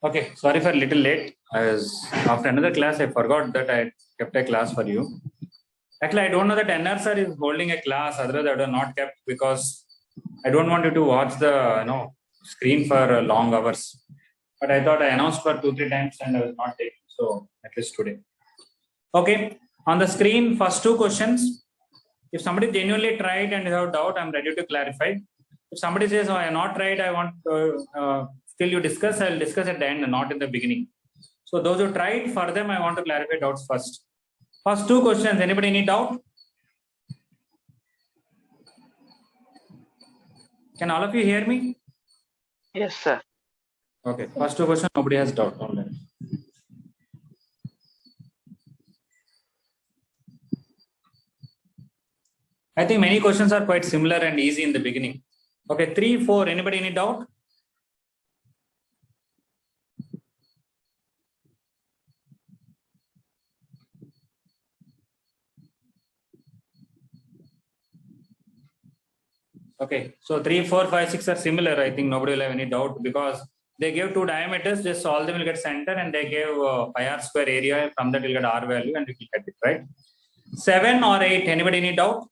Okay, sorry for a little late. I was after another class. I forgot that I kept a class for you. Actually, I don't know that NR sir is holding a class. Otherwise, I would have not kept because I don't want you to watch the screen for long hours. But I thought I announced for 2-3 times and I was not taking. So at least today. Okay, on the screen, first two questions. If somebody genuinely tried and you have doubt, I'm ready to clarify. If somebody says, "Oh, I have not tried, I want still you discuss," I'll discuss at the end, not in the beginning. So those who tried, for them, I want to clarify doubts first. First two questions. Anybody need doubt? Can all of you hear me? Yes, sir. Okay. First two questions. Nobody has doubt on that. I think many questions are quite similar and easy in the beginning. Okay. 3, 4. Anybody need doubt? Okay, so 3, 4, 5, 6 are similar. I think nobody will have any doubt because they gave two diameters, just all them will get center, and they gave pi r square area. From that, we'll get r value and we will get it, right? 7 or 8, anybody need doubt?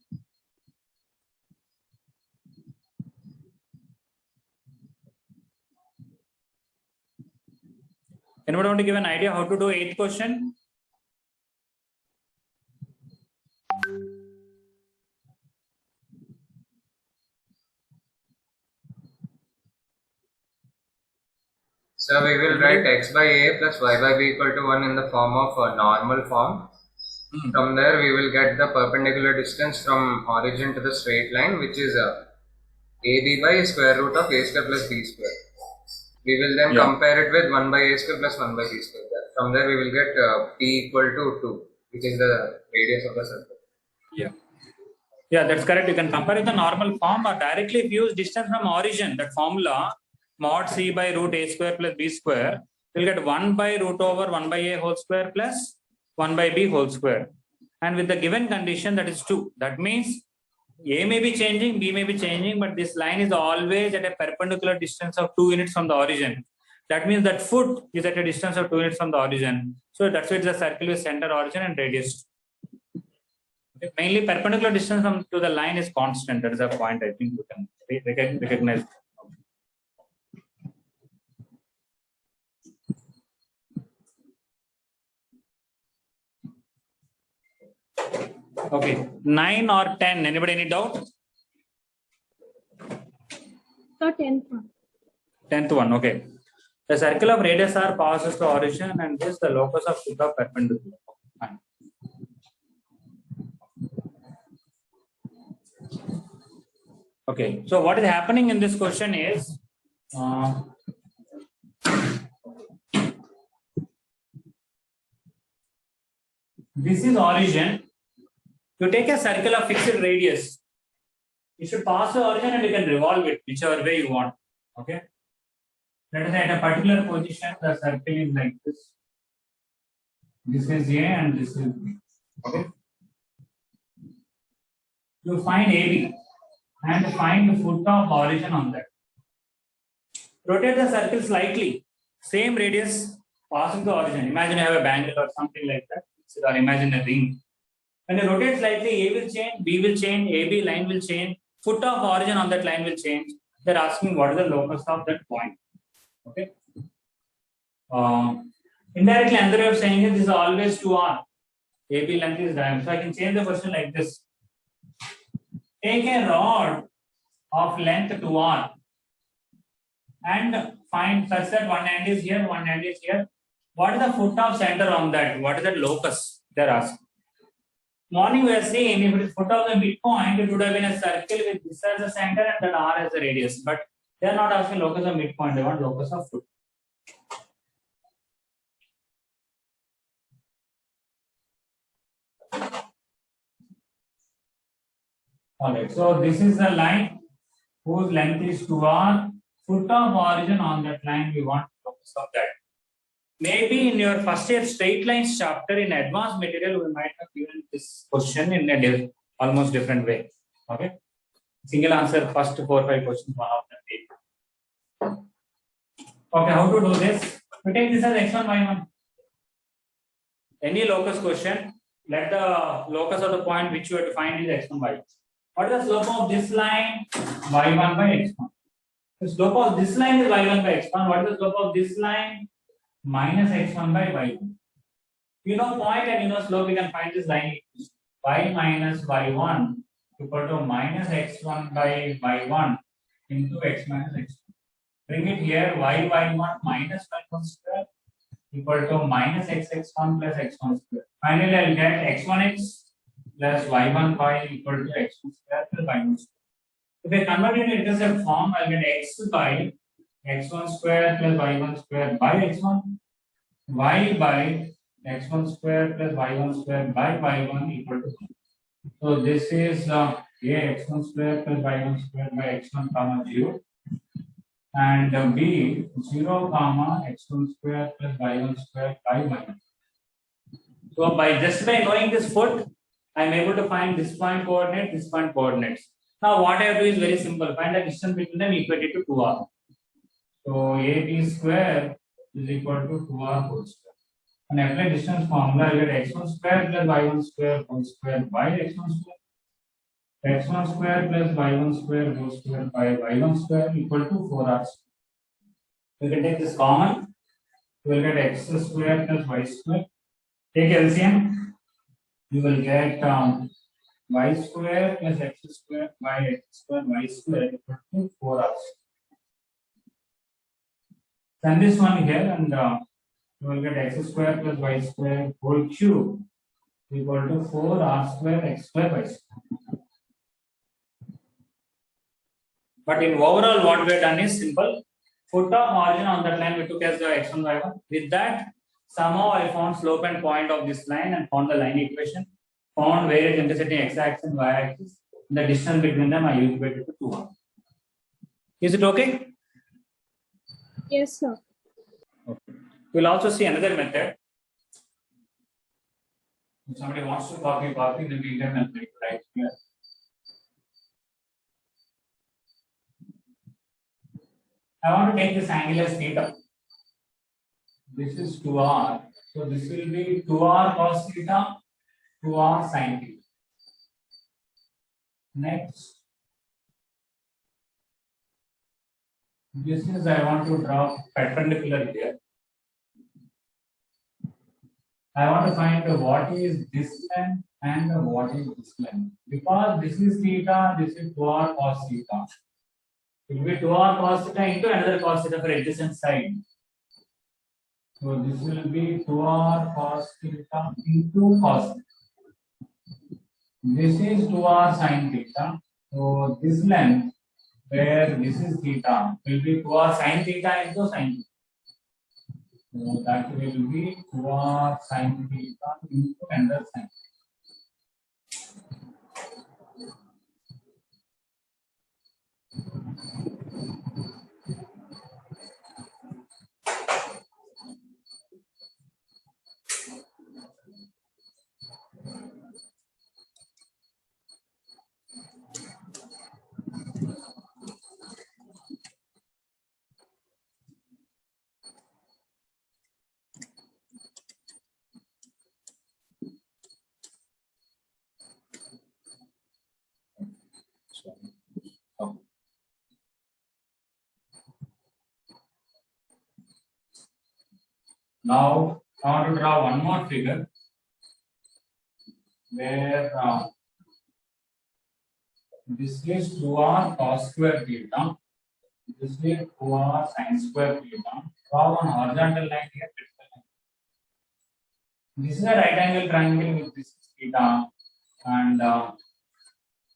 Anybody want to give an idea how to do 8th question? So we will write x by a plus y by b equal to 1 in the form of a normal form. From there we will get the perpendicular distance from origin to the straight line, which is ab by square root of a square plus b square. We will then compare it with 1 by a square plus 1 by b square. From there we will get p equal to 2, which is the radius of the circle. Yeah, that's correct. You can compare with the normal form or directly if you use distance from origin, that formula mod c by root a square plus b square, you'll get 1 by root over 1 by a whole square plus 1 by b whole square. And with the given condition, that is 2. That means a may be changing, b may be changing, but this line is always at a perpendicular distance of 2 units from the origin. That means that foot is at a distance of 2 units from the origin. So that's why it's a circle with center, origin and radius. Mainly perpendicular distance to the line is constant. That is a point I think you can recognize. Okay, 9 or 10. Anybody any doubt? So 10th one. 10th one. Okay. The circle of radius r passes to origin, and this the locus of foot of perpendicular. Fine. Okay. So what is happening in this question is this is origin. You take a circle of fixed radius. You should pass the origin and you can revolve it whichever way you want. Okay. Let us say at a particular position, the circle is like this. This is A and this is B. Okay. You find AB and find the foot of origin on that. Rotate the circle slightly. Same radius passing the origin. Imagine you have a bangle or something like that. Or imagine a ring. When you rotate slightly, A will change, B will change, AB line will change, foot of origin on that line will change. They're asking what is the locus of that point. Okay. Indirectly, another way of saying it, this is always 2r. AB length is diameter. So I can change the question like this. Take a rod of length 2r and find such that one end is here, one end is here. What is the foot of center on that? What is the locus? They're asking. Morning we are saying if it is foot of the midpoint, it would have been a circle with this as the center and that r as the radius. But they are not asking locus of midpoint, they want locus of foot. Alright, so this is the line whose length is 2r. Foot of origin on that line, we want locus of that. Maybe in your first year straight lines chapter in advanced material, we might have given this question in a almost different way. Okay. Single answer, first 4 or 5 questions, one of them. Okay, how to do this? We take this as x1, y1. Any locus question, let the locus of the point which you have to find is x1, y1. What is the slope of this line? y1 by x1. The slope of this line is y1 by x1. What is the slope of this line? Minus x1 by y1. You know point and you know slope, we can find this line. Y minus y1 equal to minus x1 by y1 into x minus x1. Bring it here, y1 minus y1 square equal to minus x1 plus x1 square. Finally, I will get x1x plus y1y equal to x2 square plus y1 square. If I convert it into intercept form, I will get x by x1 square plus y1 square by x1, y by x1 square plus y1 square by y1 equal to 0. So this is a x1 square plus y1 square by x1 comma 0, and b 0 comma x1 square plus y1 square by y1. So by knowing this foot, I am able to find this point coordinate, this point coordinates. Now what I have to do is very simple. Find the distance between them equal to 2r. So ab square is equal to 2r whole square. And apply distance formula, you get x1 square plus y1 square whole square by x1 square. x1 square plus y1 square whole square by y1 square equal to 4r square. You can take this common. You will get x square plus y square. Take LCM. You will get y square plus x square by x square y square equal to 4r. Send this one here and you will get x square plus y square whole cube equal to 4r square x square y square. But in overall, what we have done is simple. Foot of origin on that line we took as the x1, y1. With that, somehow I found slope and point of this line and found the line equation. Found various intersecting x-axis and y-axis. The distance between them I equated to 2r. Is it okay? Yes, sir. Okay. We'll also see another method. If somebody wants to copy, then we can right here. I want to take this angle as theta. This is 2r. So this will be 2r cos theta, 2r sin theta. Next, this is I want to draw perpendicular here. I want to find what is this length and what is this length. Because this is theta, this is 2r cos theta. It will be 2r cos theta into another cos theta for adjacent side. So this will be 2r cos theta into cos theta. This is 2r sin theta. So this length, where this is theta, will be 2r sin theta into sin theta. So that will be 2r sin theta into another sin theta. Now I want to draw one more figure where this is 2r cos square theta, this is 2r sin square theta. Draw one horizontal line here. This is a right angle triangle with this theta, and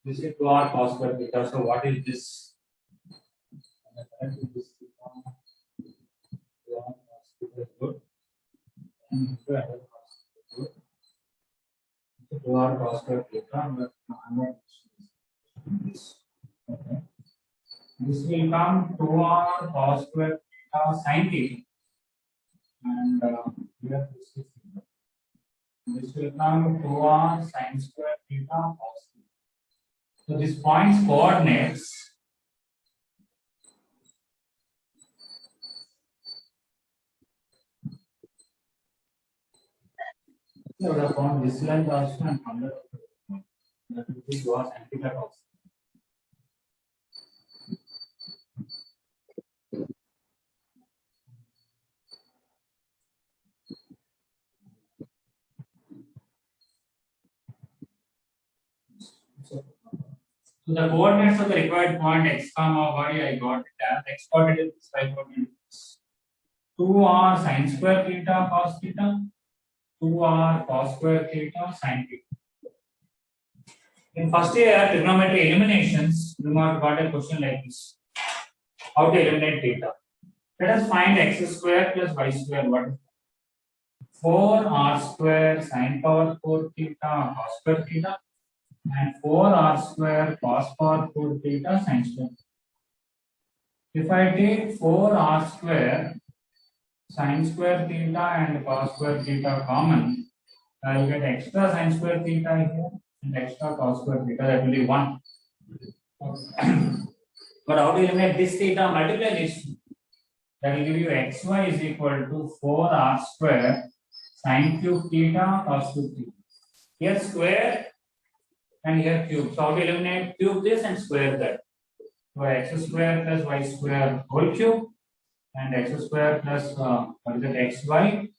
this is 2r cos square theta. So what is this? Two r cos square theta, but I'm not this. Okay. This will come 2r cos square theta sin theta, and here this is theta. This will come 2r sin square theta cos theta. So this point's coordinates I would have found this length also and found that this was anti-cut also. So the coordinates of the required point x comma y, I got it as x coordinate is y coordinates. 2r sin square theta cos theta, 2r cos square theta sin theta. In first year trigonometry eliminations, you might got a question like this: how to eliminate theta? Let us find x square plus y square. What is 4r square sin power 4 theta cos square theta and 4r square cos power 4 theta sin square. If I take 4r square sin square theta and cos square theta common, I will get extra sin square theta here and extra cos square theta, that will be 1. But how to eliminate this theta? Multiply this. That will give you xy is equal to 4r square sin cube theta cos cube theta. Here square and here cube. So how to eliminate? Cube this and square that. So x square plus y square whole cube and x square plus what is it, xy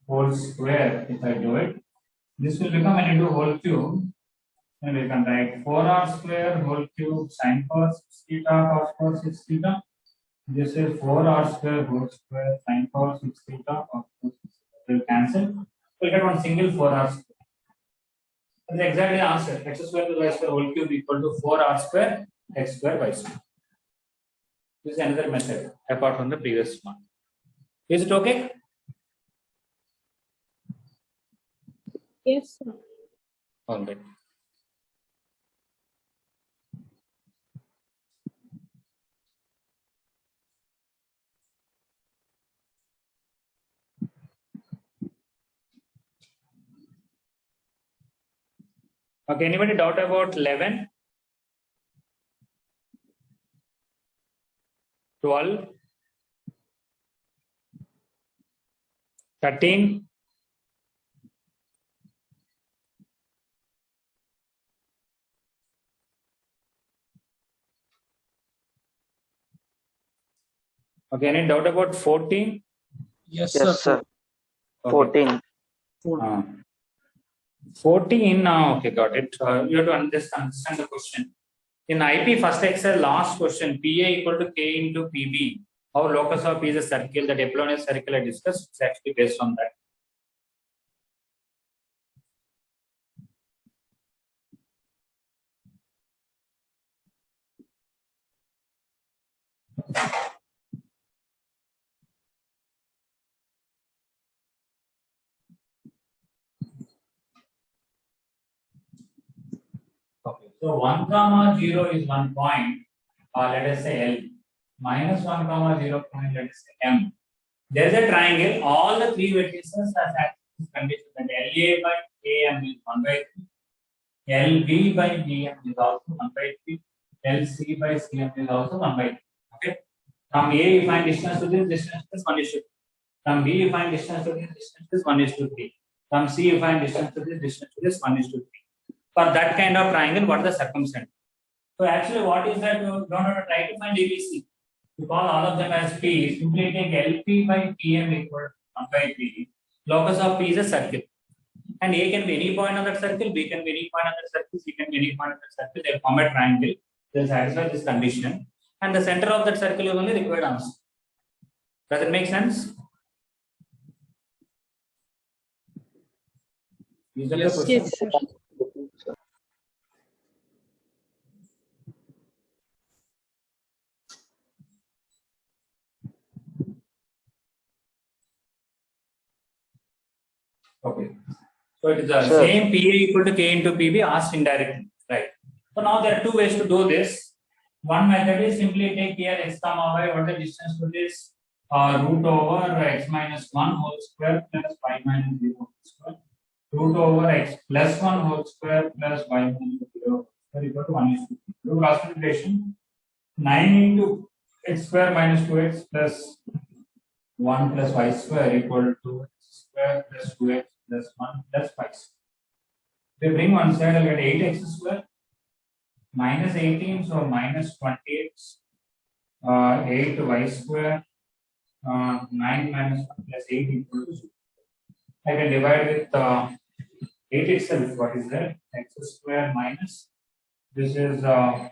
whole square. If I do it, this will become an into whole cube. And we can write 4r square whole cube sin power 6 theta cos power 6 theta. This is 4r square whole square sin power 6 theta cos power 6 theta. Will cancel. We'll get one single 4r square. That's exactly the answer. X square plus y square whole cube equal to 4r square x square y square. This is another method apart from the previous one. Is it okay? Yes, sir. All right. Okay, anybody doubt about 11? 12? 13? Okay, any doubt about 14? Yes, sir. Okay. 14. 14, okay, got it. You have to understand the question. In IP first Excel last question, PA equal to K into PB. Our locus of P is a circle, that Apollonius circle I discussed. It's actually based on that. Okay, so 1 comma 0 is 1 point, let us say L. Minus 1 comma 0 point, let us say M. There is a triangle, all the three vertices are satisfied this condition that LA by AM is 1 by 3, LB by BM is also 1 by 3, LC by CM is also 1 by 3. Okay. From A you find distance to this distance is 1 is to 3. From B you find distance to this distance is 1 is to 3. From C you find distance to this distance to this 1 is to 3. For that kind of triangle, what is the circumference? So actually what is that? You don't have to try to find ABC. You call all of them as P. Simply take LP by PM equal to 1 by 3. Locus of P is a circle. And A can be any point on that circle, B can be any point on that circle, C can be any point on that circle. They form a triangle. They satisfy this condition. And the center of that circle is only required answer. Does it make sense? Is that the question? Yes, sir. Okay. So it is the same PA equal to K into PB asked indirectly. Right. So now there are two ways to do this. One method is simply take here x comma y, what is the distance to this? Root over x minus 1 whole square plus y minus 0 whole square. Root over x plus 1 whole square plus y minus 0 whole square equal to 1 is to 3. Do cross multiplication. 9 into x square minus 2x plus 1 plus y square equal to x square plus 2x plus 1 plus 5. If we bring one side, I'll get 8x square minus 18, so minus 28, 8y square, 9 minus 1 plus 8 equal to 0. I can divide with 8 itself. What is that? X square minus, this is 4,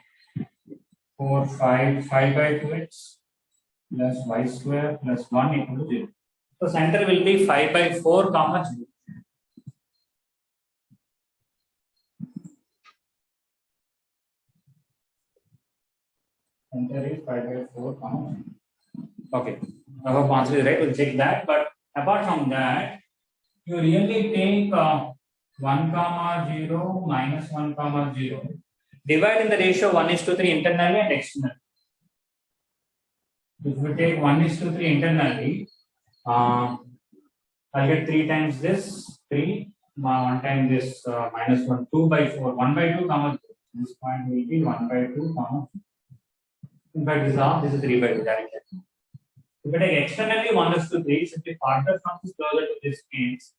5 by 2x plus y square plus 1 equal to 0. So center will be 5 by 4 comma 0. Center is 5 by 4 comma 0. Okay, I hope answer is right. We'll check that. But apart from that, you really take 1 comma 0 minus 1 comma 0. Divide in the ratio 1:3 internally and externally. If we take 1:3 internally, I'll get 3 times this, 3, 1 time this, minus 1, 2 by 4, 1 by 2 comma 0. This point will be 1 by 2 comma 0. In fact, this is half, this is 3 by 2 directly. If we take externally 1:3, simply farther from this closer to this means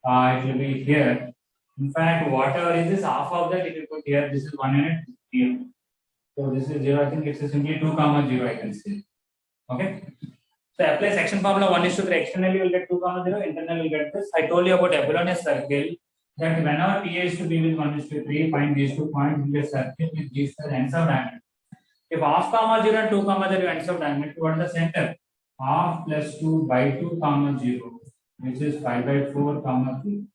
it will be here. In fact, whatever is this, half of that if you put here, this is 1 unit here. So this is 0, I think it's simply 2 comma 0, I can say. Okay. So apply section formula 1:3, externally you will get 2 comma 0, internally you will get this. I told you about Apollonius circle that whenever P is to be with 1:3, find these 2 points in the circle with these ends of diameter. If half comma 0 and 2 comma 0 ends of diameter, what is the center? Half plus 2 by 2 comma 0, which is 5 by 4 comma 3.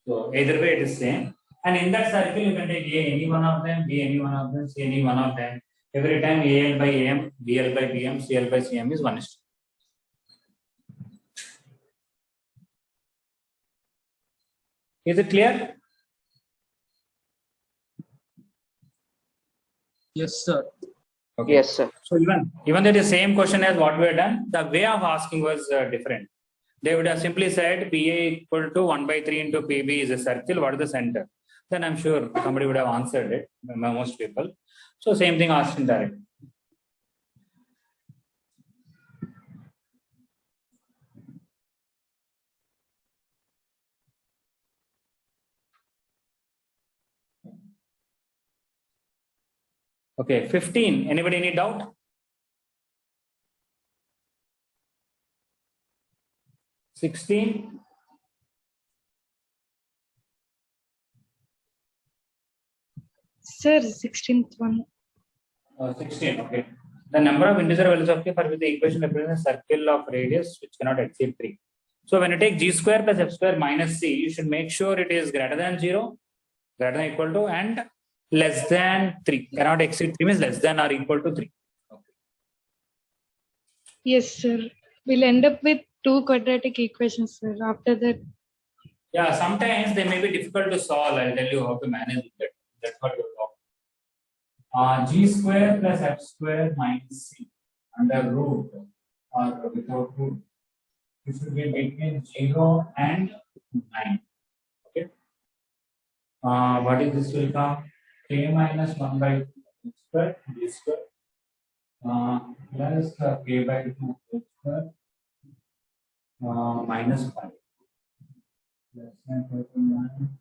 So either way it is same. And in that circle you can take A any one of them, B any one of them, C any one of them. Every time AL by AM, BL by BM, CL by CM is 1:2. Is it clear? Yes, sir. Okay. Yes, sir. So even though the same question as what we have done, the way of asking was different. They would have simply said PA equal to 1/3 into PB is a circle. What is the center? Then I'm sure somebody would have answered it. Most people. So same thing asked in direct. Okay, 15. Anybody any doubt? 16. Sir, 16th one. 16. Okay. The number of integer values of k for which the equation represents a circle of radius which cannot exceed 3. So when you take g square plus f square minus c, you should make sure it is greater than 0, greater than equal to, and less than 3. Cannot exceed 3 means less than or equal to 3. Okay. Yes, sir. We'll end up with 2 quadratic equations, sir. After that, Yeah, sometimes they may be difficult to solve. I'll tell you how to manage that. That's what you're talking. G square plus f square minus c under root or without root. It should be between 0 and 9. Okay. What is this will come? K minus 1 by 2 square, d square, plus k by 2 square, minus 5. Less than 39.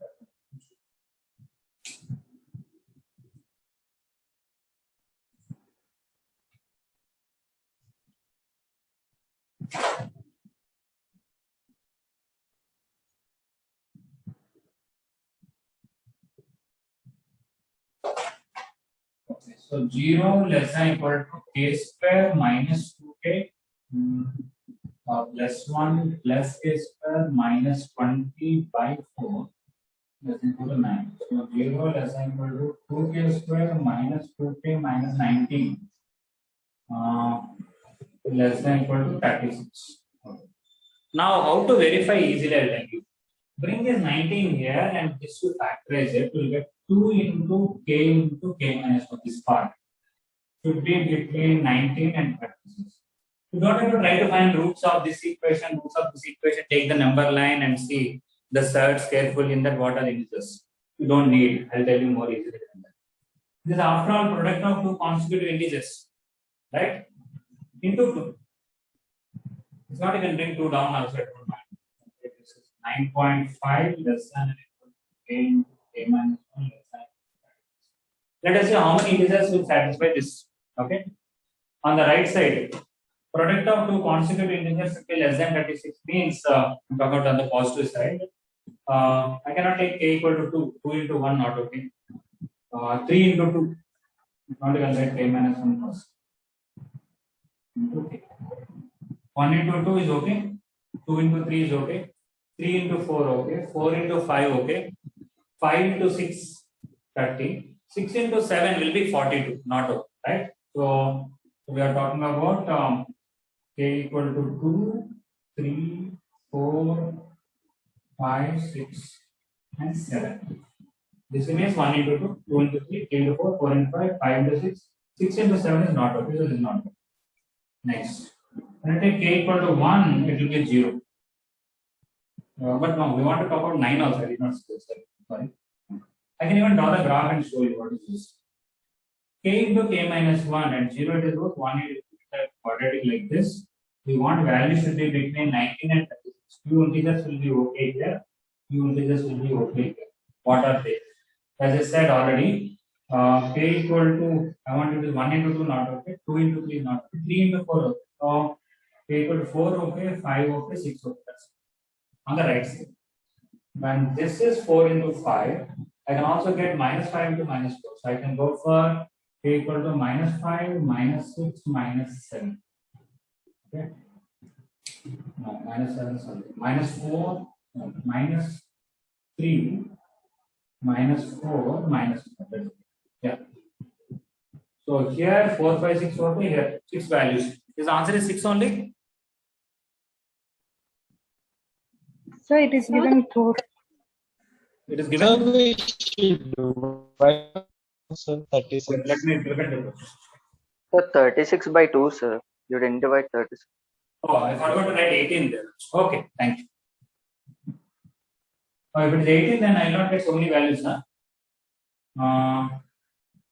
Okay, so 0 less than equal to k square minus 2k plus 1 plus k square minus 20 by 4 less than equal to 9. So 0 less than equal to 2k square minus 2k minus 19 less than equal to 36. Okay. Now how to verify easily I'll tell you. Bring this 19 here and this to factorize it, we'll get 2 into k minus 1. This part should be between 19 and 36. You don't have to try to find roots of this equation, take the number line and see the surds carefully in that what are the integers. You don't need, I'll tell you more easily than that. This is after all product of 2 consecutive integers, right? Into 2. It's not even bring 2 down also, I don't mind. 9.5 less than or equal to k into k minus 1 less than. Let us see how many integers will satisfy this. Okay. On the right side, product of two consecutive integers should be less than 36 means I'm talking about on the positive side. I cannot take k equal to 2. 2 into 1 not okay. 3 into 2 not even right k minus 1 first. Okay. 1 into 2 is okay. 2 into 3 is okay. 3 into 4 okay. 4 into 5 okay. 5 into 6 30. 6 into 7 will be 42 not okay, right? So we are talking about k equal to 2, 3, 4, 5, 6 and 7. This means 1 into 2, 2 into 3, 3 into 4, 4 into 5, 5 into 6, 6 into 7 is not okay, so this is not okay. Next. When I take k equal to 1, it will be 0. But no, we want to talk about 9 also, I did not say, sorry. I can even draw the graph and show you what is this. K into k minus 1 and 0 it is both 1 it is quadratic like this. We want value should be between 19 and 36. Few integers will be okay here. Few integers will be okay here. What are they? As I said already, k equal to, I want to do 1 into 2 not okay, 2 into 3 not okay, 3 into 4 okay. So k equal to 4 okay, 5 okay, 6 okay. That's on the right side. When this is 4 into 5, I can also get minus 5 into minus 4. So I can go for k equal to minus 5, minus 6, minus 7. Okay. No, minus 7, sorry. Minus 4, no, minus 3, minus 4, minus 4. Yeah. So here 4, 5, 6, 4, here 6 values. His answer is 6 only? So it is given 4. It is So given. we should divide, sir, 36. Wait, let me look at the. So 36 by 2, sir. You didn't divide 36. Oh, I forgot to write 18 there. Okay, thank you. Oh, if it is 18, then I will not get so many values. Huh?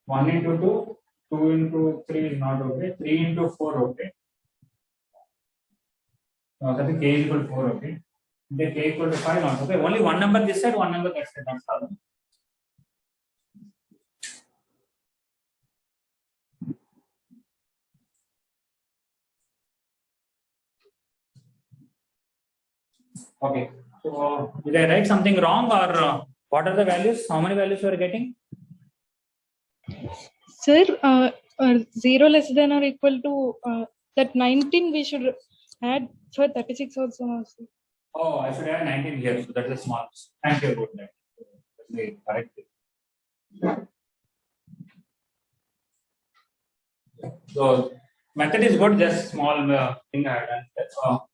1 into 2, 2 into 3 is not okay, 3 into 4 okay. That is k is equal to 4 okay. Then k equal to 5 not okay. Only one number this side, one number that side. That's all. Okay. So did I write something wrong or what are the values? How many values you are getting? Sir, 0 less than or equal to that 19 we should add for 36 also now, sir. Oh, I should have 19 here. So that is a small. Thank you about that. Let me correct it. So method is good. Just small thing I have done. That's all.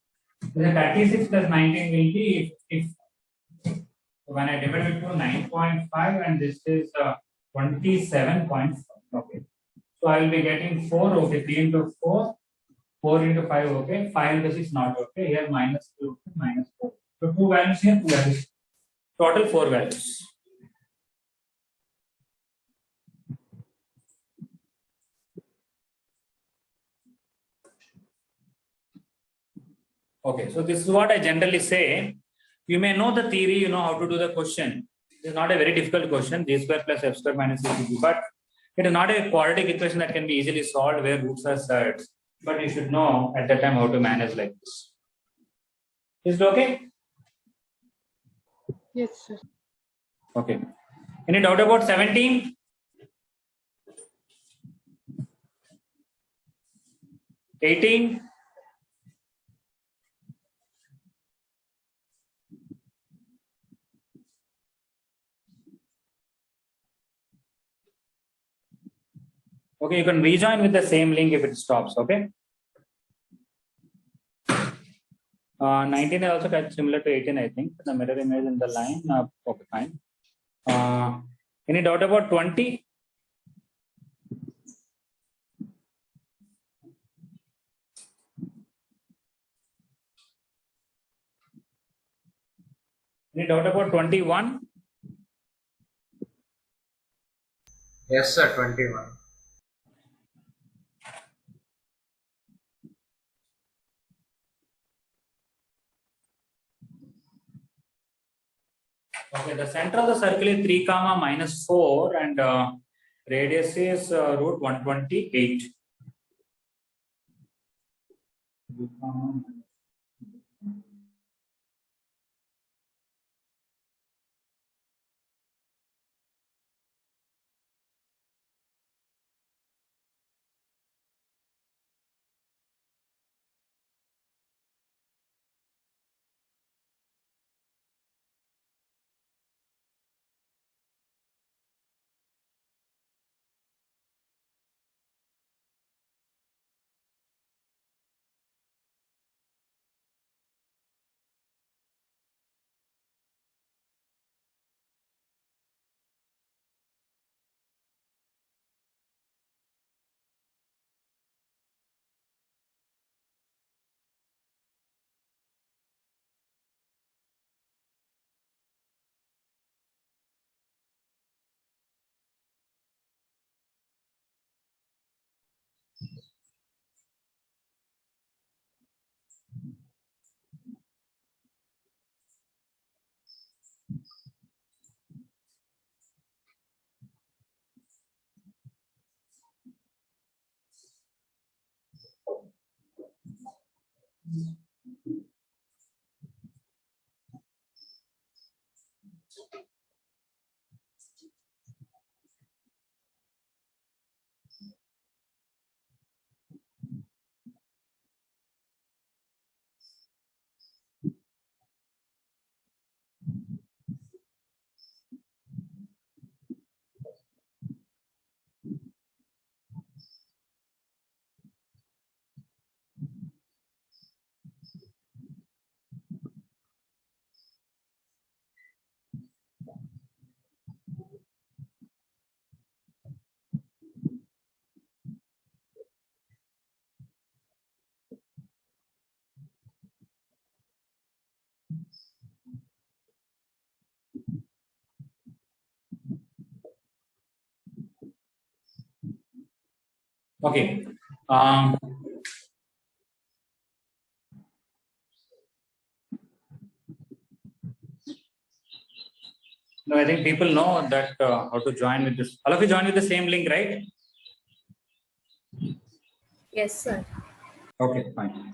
The 36 plus 19 will be if when I divide it to 9.5 and this is 27.5. Okay. So I will be getting 4. Okay. 3 into 4. 4 into 5. Okay. 5 into 6 not okay. Here minus 2. Minus 4. So 2 values here. 2 values. Total 4 values. Okay, so this is what I generally say. You may know the theory, you know how to do the question. It is not a very difficult question, d square plus f square minus c, but it is not a quadratic equation that can be easily solved where roots are set. But you should know at that time how to manage like this. Is it okay? Yes, sir. Okay. Any doubt about 17? 18? Okay, you can rejoin with the same link if it stops, okay? 19 is also quite similar to 18, I think. The mirror image in the line. Okay, fine. Any doubt about 20? Any doubt about 21? Yes, sir, 21. Okay, the center of the circle is 3 comma minus 4 and radius is root 128. Okay. No, I think people know that how to join with this. All of you join with the same link, right? Yes, sir. Okay, fine.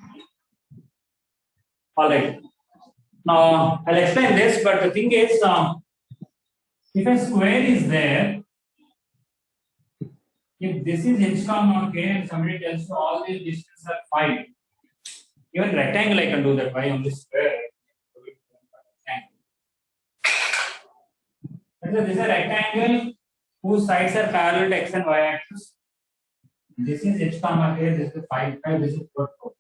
All right. Now I'll explain this, but the thing is, if a square is there, if this is h comma k and somebody tells you all these distances are 5, even rectangle I can do that. Why only square? This is a rectangle whose sides are parallel to x and y axis. This is h comma k, this is 5, 5, this is 4, 4.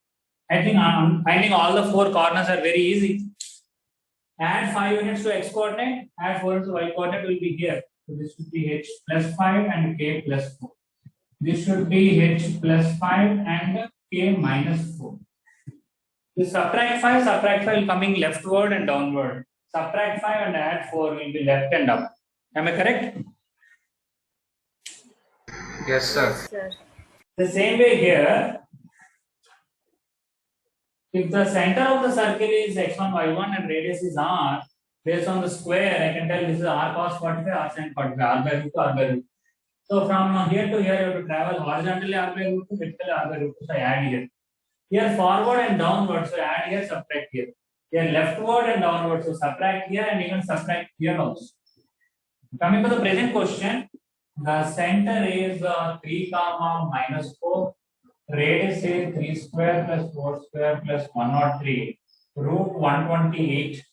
I think finding all the 4 corners are very easy. Add 5 units to x coordinate, add 4 units to y coordinate will be here. So this should be h plus 5 and k plus 4. This should be h plus 5 and k minus 4. This subtract 5 will coming leftward and downward. Subtract 5 and add 4 will be left and up. Am I correct? Yes, sir. Sir. The same way here, if the center of the circle is x1, y1 and radius is r, based on the square, I can tell this is r cos 45, r sin 45, r by root 2, r by root 2. So from here to here, you have to travel horizontally r by root 2, vertically r by root 2, so I add here. Here forward and downward, so add here, subtract here. Here leftward and downward, so subtract here and even subtract here also. Coming to the present question, the center is 3 comma minus 4. Radius is 3 square plus 4 square plus 103 root 128,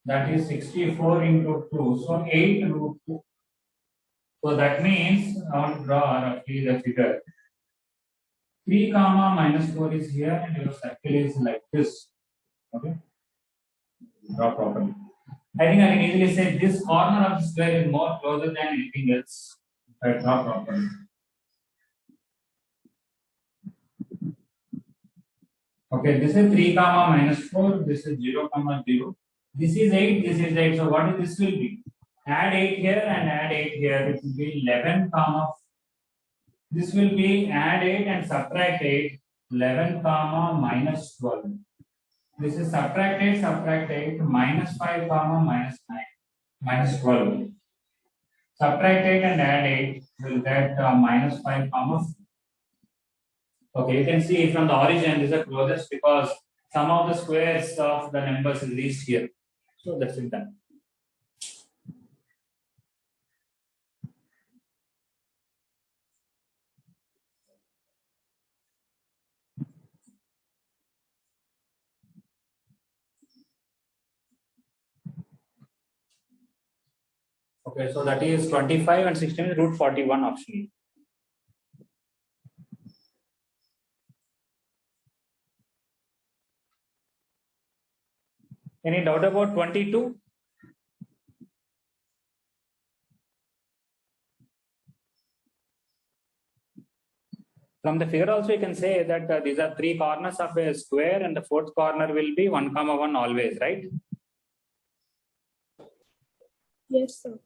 that is 64 into 2, so 8 root 2. So that means I want to draw roughly the figure. 3 comma minus 4 is here and your circle is like this. Okay, draw properly. I think I can easily say this corner of the square is more closer than anything else. If I draw properly. Okay, this is 3 comma minus 4, this is 0 comma 0. This is 8, this is 8. So what is this will be? Add 8 here and add 8 here. It will be 11 comma. This will be add 8 and subtract 8. 11 comma minus 12. This is subtract 8 minus 5 comma minus 9. minus 12. Subtract 8 and add 8, will get minus 5 comma. Okay, you can see from the origin this is the closest because sum of the squares of the numbers is reached here. So that's it done. Okay, so that is 25 and 16 is root 41 option. Any doubt about 22? From the figure also you can say that these are three corners of a square and the fourth corner will be 1 comma 1 always, right? Yes, sir.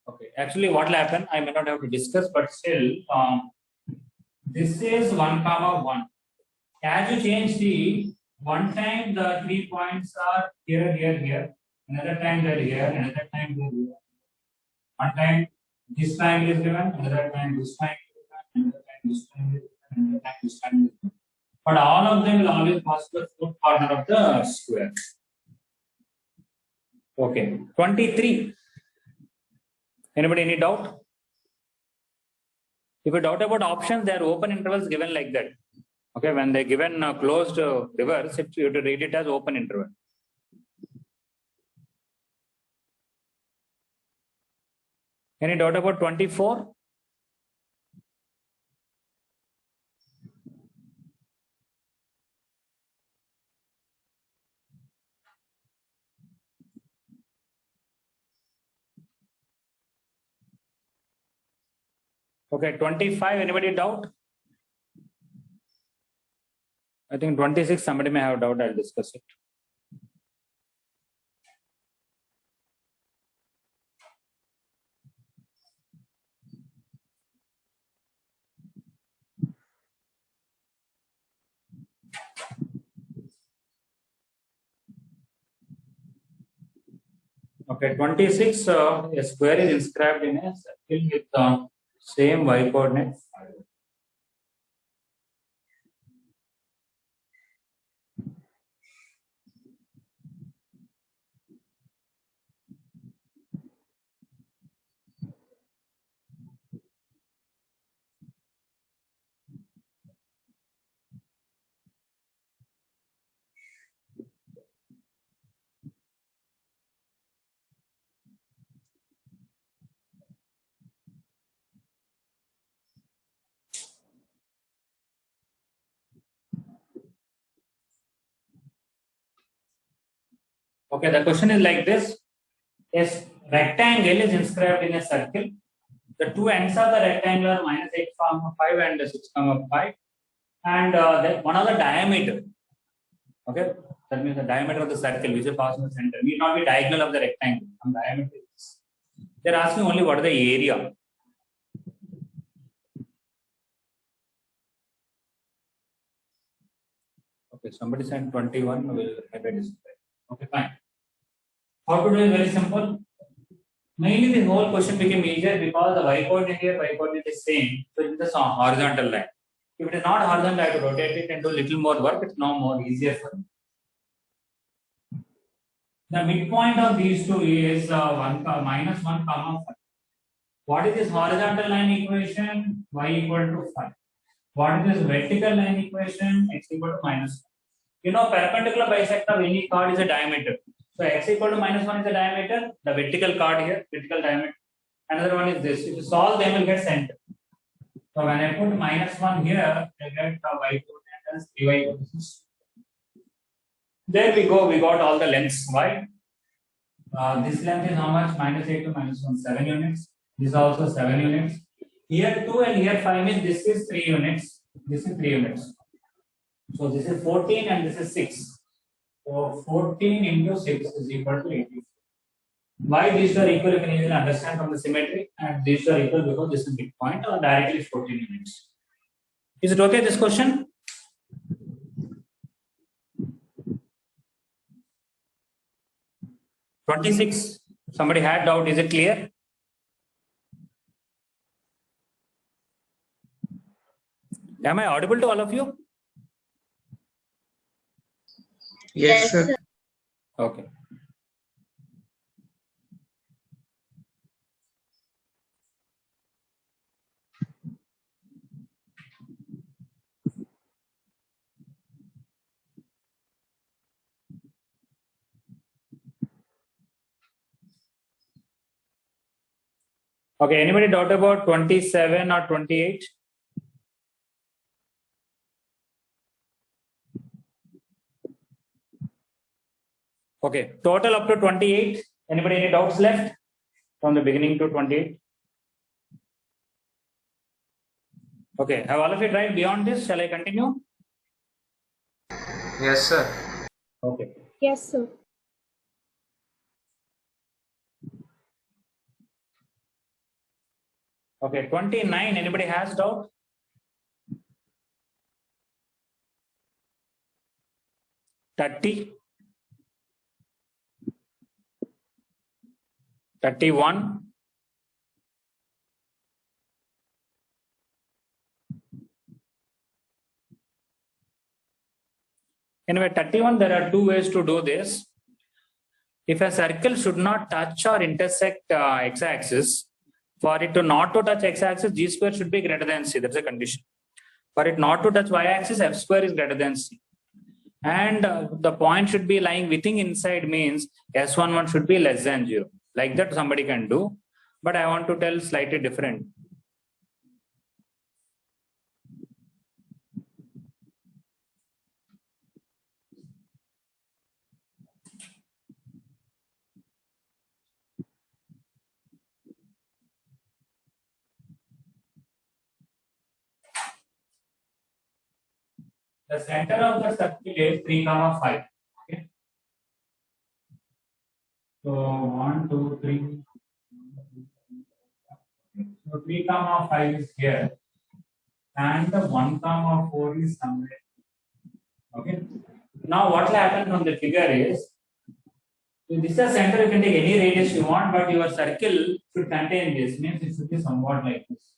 Okay, actually what will happen, I may not have to discuss, but still, this is 1 comma 1. As you change the one time, the 3 points are here, here, here. Another time they're here, another time they're here. One time this triangle is given, another time this triangle is given, another time this triangle is given, another time this triangle is given. But all of them will always pass to the fourth corner of the square. Okay, 23. Anybody any doubt? If you doubt about options, they are open intervals given like that. Okay, when they given closed reverse, you have to read it as open interval. Any doubt about 24? Okay, 25. Anybody doubt? I think 26. Somebody may have doubt. I'll discuss it. Okay, 26. A square is inscribed in a circle with the same y coordinate. Okay, the question is like this. A rectangle is inscribed in a circle. The two ends of the rectangle are minus 8 comma 5 and 6 comma 5. And one of the diameter. Okay, that means the diameter of the circle which is passed in the center need not be diagonal of the rectangle. Some diameter is. They're asking only what is the area. Okay, somebody said 21 will maybe display. Okay, fine. How to do it is very simple. Mainly the whole question became easier because the y coordinate here, y coordinate is same. So it is a horizontal line. If it is not horizontal, I have to rotate it and do a little more work. It's now more easier for me. The midpoint of these two is minus 1 comma 5. What is this horizontal line equation? Y equal to 5. What is this vertical line equation? X equal to minus 1. You know, perpendicular bisector of any chord is a diameter. So x equal to minus 1 is the diameter. The vertical chord here, vertical diameter. Another one is this. If you solve, they will get center. So when I put minus 1 here, I get y coordinate as 3y coordinate. There we go. We got all the lengths. Why? This length is how much? Minus 8 to minus 1, 7 units. This is also 7 units. Here 2 and here 5 means this is 3 units. This is 3 units. So this is 14 and this is 6. So 14 into 6 is equal to 80. Why these are equal, you can easily understand from the symmetry, and these are equal because this is midpoint or directly 14 units. Is it okay, this question? 26. Somebody had doubt. Is it clear? Am I audible to all of you? Yes, sir. Okay. Okay, anybody doubt about 27 or 28? Okay, total up to 28. Anybody any doubts left from the beginning to 28? Okay, have all of you tried beyond this? Shall I continue? Yes, sir. Okay. Yes, sir. Okay, 29. Anybody has doubt? Thirty. 31. Anyway, 31, there are two ways to do this. If a circle should not touch or intersect x-axis, for it to not to touch x-axis, g square should be greater than c. That's a condition. For it not to touch y-axis, f square is greater than c. And the point should be lying within inside means S11 should be less than 0. Like that somebody can do, but I want to tell slightly different. The center of the circle is 3, 5. Okay. So 1, 2, 3. So 3, 5 is here, and the 1, 4 is somewhere. Okay. Now what will happen from the figure is, this is a center. You can take any radius you want, but your circle should contain this. Means it should be somewhat like this.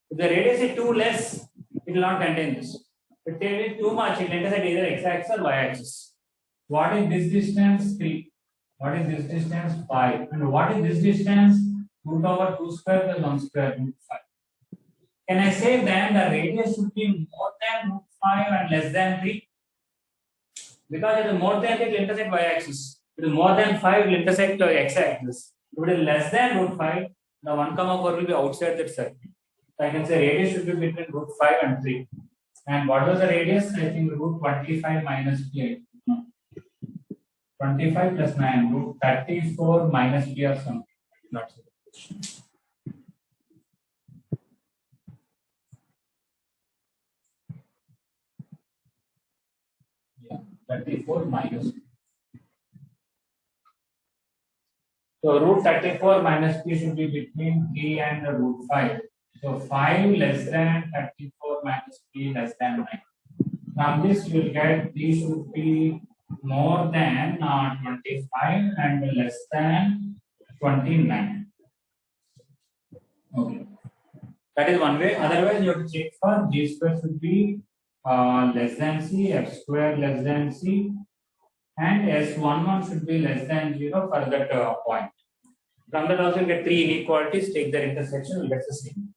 If the radius is too less, it will not contain this. If it is too much, it will intersect either x-axis or y-axis. What is this distance? 3. What is this distance? 5. And what is this distance? Root over 2 square plus 1 square root 5. Can I say then the radius should be more than root 5 and less than 3? Because it is more than 3, it will intersect y-axis. If it is more than 5, it will intersect x-axis. If it is less than root 5, the 1, 4 will be outside that circle. So I can say radius should be between root 5 and 3. And what was the radius? I think root 25 minus p. 25 plus 9, root 34 minus p or something. Not so. Yeah, 34 minus p. So root 34 minus p should be between 3 and the root 5. So 5 less than 34 minus p less than 9. From this you will get 3 should be more than 25 and less than 29. Okay. That is one way. Otherwise you have to check for g square should be less than c, f square less than c, and S11 should be less than 0 for that point. From that also you get 3 inequalities, take their intersection, will get the same.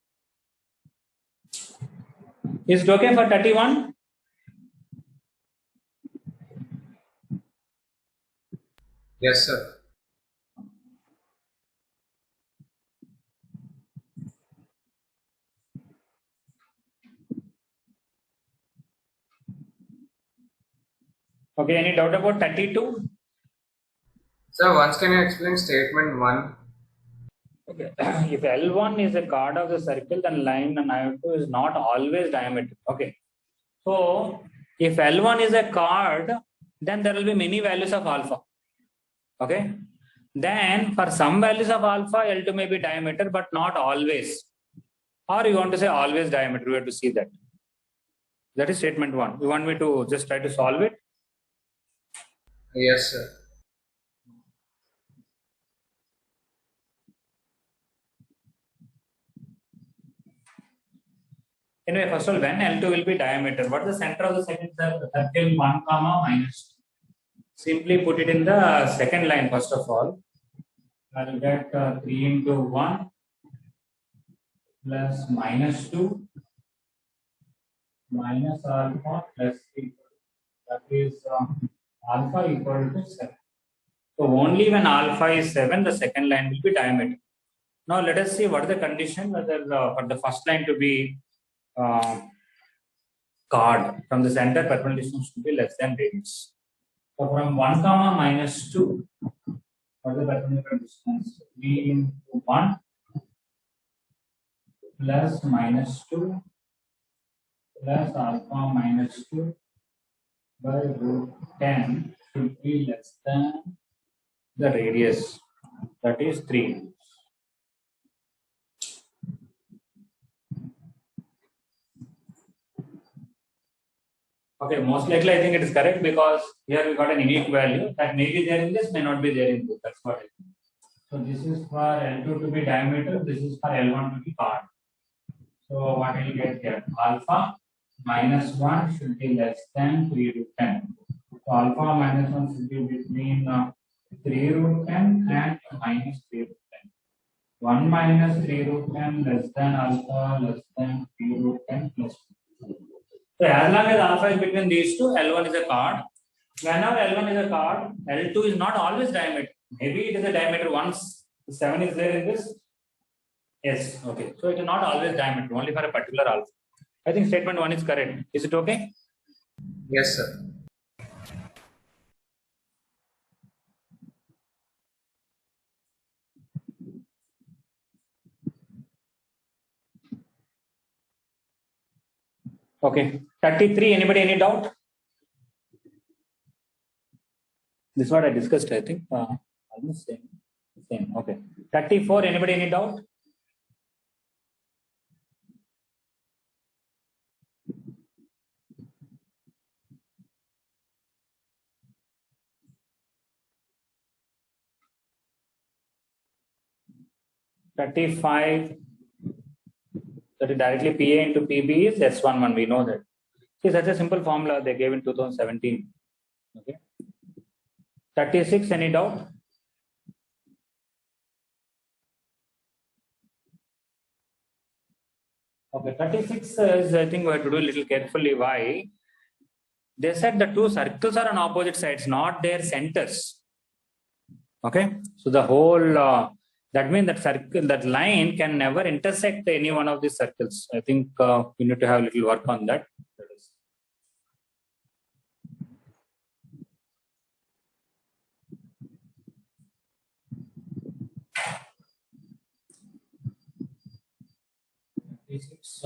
Is it okay for 31? Yes, sir. Okay, any doubt about 32? Sir, once can you explain statement 1? Okay. If L1 is a chord of the circle, then line and I2 is not always diametric. Okay. So, if L1 is a chord, then there will be many values of alpha. Okay. Then, for some values of alpha, L2 may be diameter, but not always. Or you want to say always diameter, we have to see that. That is statement 1. You want me to just try to solve it? Yes, sir. Anyway, first of all, when L2 will be diameter, what is the center of the second circle? 1 comma minus 2. Simply put it in the second line first of all. I will get 3 into 1 plus minus 2 minus alpha plus 3. That is alpha equal to 7. So only when alpha is 7, the second line will be diameter. Now let us see what is the condition whether for the first line to be chord from the center, perpendicular distance should be less than radius. So from 1 comma minus 2, what is the perpendicular distance? 3 into 1 plus minus 2 plus alpha minus 2 by root 10 should be less than the radius, that is 3. Okay, most likely I think it is correct because here we got an unique value that may be there in this, may not be there in this. That's what I think. So this is for L2 to be diameter, this is for L1 to be chord. So what will you get here? Alpha minus 1 should be less than 3 root 10. So alpha minus 1 should be between 3 root 10 and minus 3 root 10. 1 minus 3 root 10 less than alpha less than 3 root 10 plus 2. So as long as alpha is between these two, L1 is a chord. Whenever L1 is a chord, L2 is not always diameter. Maybe it is a diameter once 7 is there in this. Yes, okay. So it is not always diameter, only for a particular alpha. I think statement 1 is correct. Is it okay? Yes, sir. Okay. 33, anybody any doubt? This is what I discussed, I think. Almost same. Same. Okay. 34, anybody any doubt? $35. That is directly PA into PB is S11. We know that. See, such a simple formula they gave in 2017. Okay. 36, any doubt? Okay, 36 is, I think we have to do a little carefully. Why? They said the two circles are on opposite sides, not their centers. Okay, so the whole that means that circle, that line can never intersect any one of these circles. I think we need to have a little work on that. This is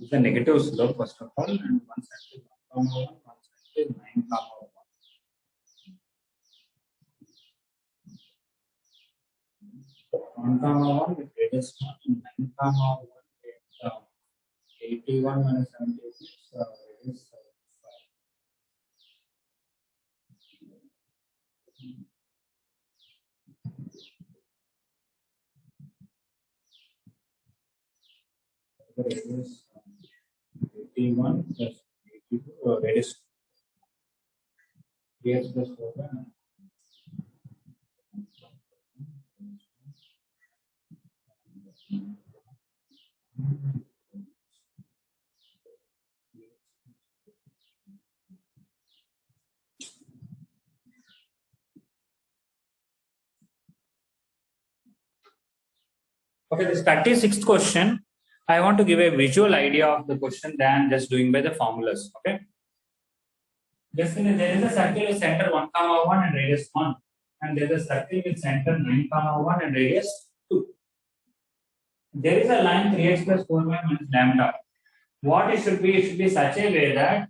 the negative slope first of all, and one side is 1, 1 side is 9, 1. 1, 1 with radius 1, 9, 1 with 81 minus 76 radius 5. Radius 81 plus 82 radius plus 4. Okay, this 36th question, I want to give a visual idea of the question than just doing by the formulas. Okay. Just there is a circle with center 1, 1 and radius 1, and there is a circle with center 9, 1 and radius 2. There is a line 3x plus 4y minus lambda. What it should be? It should be such a way that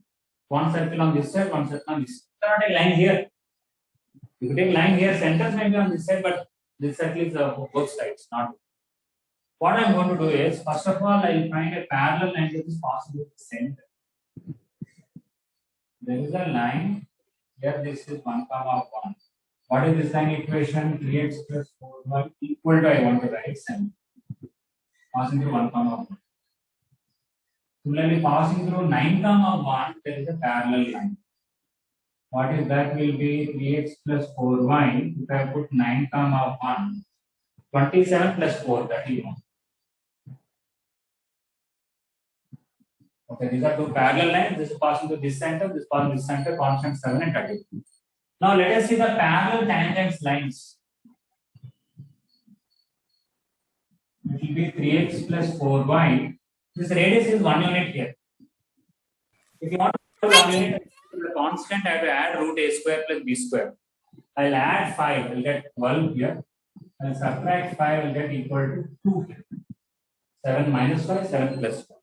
one circle on this side, one circle on this side. You cannot take line here. If you take line here, centers may be on this side, but this circle is both sides, not. What I am going to do is, first of all, I will find a parallel line which is possible with the center. There is a line, here this is 1, 1. What is this line equation? 3x plus 4y equal to, I want to write center. Passing through 1, 1. Similarly, passing through 9, 1, there is a parallel line. What is that? Will be 3x plus 4y. If I put 9, 1, 27 plus 4, 31. Okay, these are two parallel lines. This is passing to this center, this passing to this center, constant 7 and 32. Now let us see the parallel tangents lines. It will be 3x plus 4y. This radius is 1 unit here. If you want to 1 unit, the constant I have to add root a square plus b square. I'll add 5, I'll get 12 here. I'll subtract 5, I'll get equal to 2 here. 7 minus 5, 7 plus 5.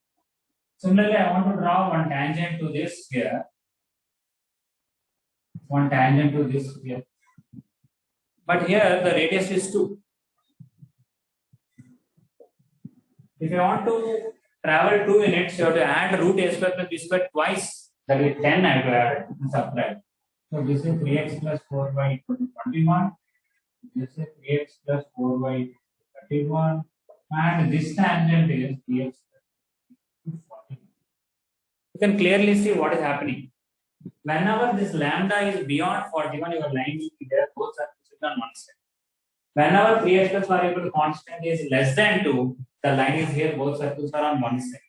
Similarly, I want to draw one tangent to this here. One tangent to this here. But here the radius is 2. If you want to travel 2 units, you have to add root a square plus b square twice. That is 10 I have to add and subtract. So this is 3x plus 4y equal to 21. This is 3x plus 4y equal to 31. And this tangent is 3x plus 41. You can clearly see what is happening. Whenever this lambda is beyond 41, your line will be there, both surfaces on one side. Whenever 3x plus 4 equal to constant is less than 2, the line is here, both circles are on one side.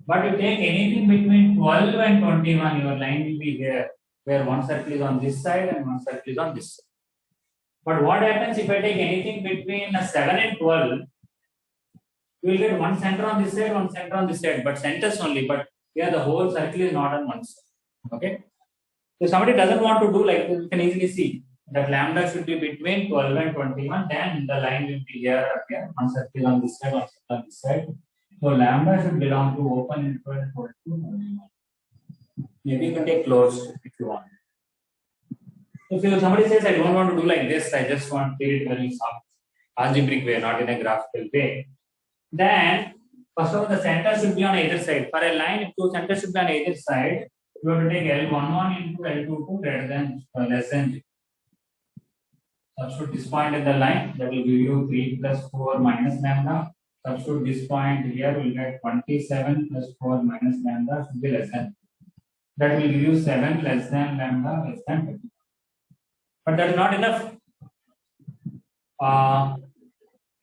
But you take anything between 12 and 21, your line will be here, where one circle is on this side and one circle is on this side. But what happens if I take anything between 7 and 12, you will get one center on this side, one center on this side, but centers only, but here the whole circle is not on one side. Okay? So somebody doesn't want to do like this, you can easily see that lambda should be between 12 and 21, then the line will be here or here, one circle on this side, one circle on this side. So lambda should belong to open interval equal to 21. Maybe you can take closed if you want. So if somebody says, I don't want to do like this, I just want to do it in some algebraic way, not in a graphical way, then first of all, the center should be on either side. For a line, if two centers should be on either side, you have to take L11 into L22 greater than less than 0. Substitute this point in the line, that will give you 3 plus 4 minus lambda. Substitute this point here, we will get 27 plus 4 minus lambda should be less than. That will give you 7 less than lambda less than 50. But that is not enough.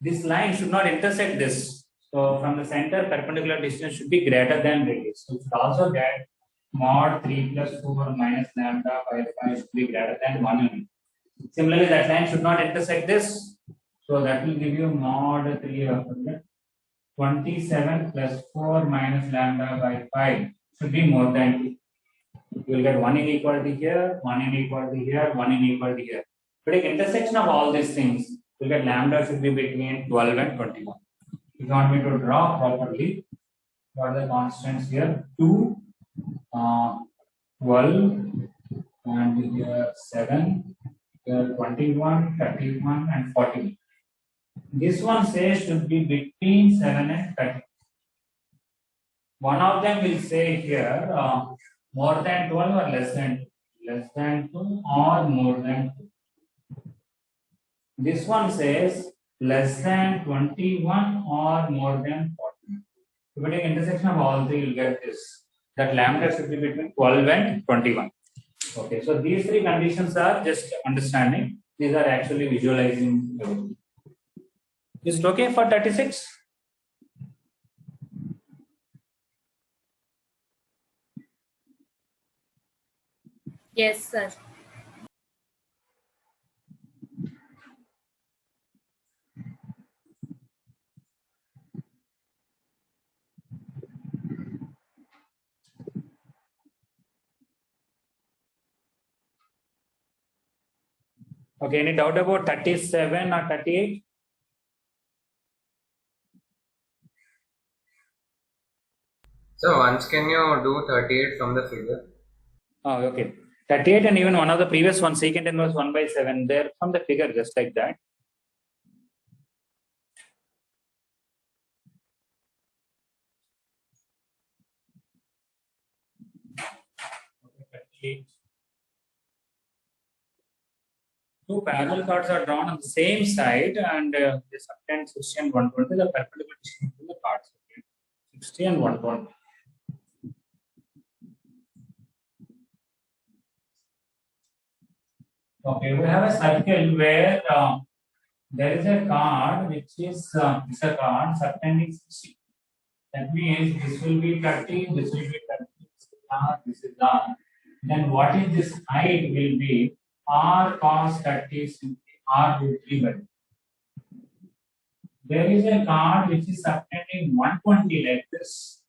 This line should not intersect this. So from the center, perpendicular distance should be greater than radius. So you should also get mod 3 plus 4 minus lambda by 5 should be greater than 1 unit. Similarly, that line should not intersect this. So that will give you mod 3 of 27 plus 4 minus lambda by 5 should be more than 2. You will get 1 inequality here, 1 inequality here, 1 inequality here. But the intersection of all these things, you will get lambda should be between 12 and 21. If you want me to draw properly, what are the constants here? 2, 12, and here 7, here 21, 31, and 41. This one says should be between 7 and 30. One of them will say here more than 12 or less than 2 or more than 2. This one says less than 21 or more than 40. If you take intersection of all three, you will get this. That lambda should be between 12 and 21. Okay, so these three conditions are just understanding. These are actually visualizing everything. Is it okay for 36? Yes, sir. Okay, any doubt about 37 or 38? So once can you do 38 from the figure? Oh, okay. 38 and even one of the previous one, secant inverse 1 by 7, they're from the figure just like that. Okay, two parallel chords are drawn on the same side and the subtend 60 and 120, the perpendicular distance between the chords. 60 and 120. Okay, we have a circle where there is a card which is it's a card subtending 60. That means this will be 30, this will be 30, this is R, this is R. Then what is this height will be R cos 30 simply R root 3 by 2. There is a card which is subtending 120 like this.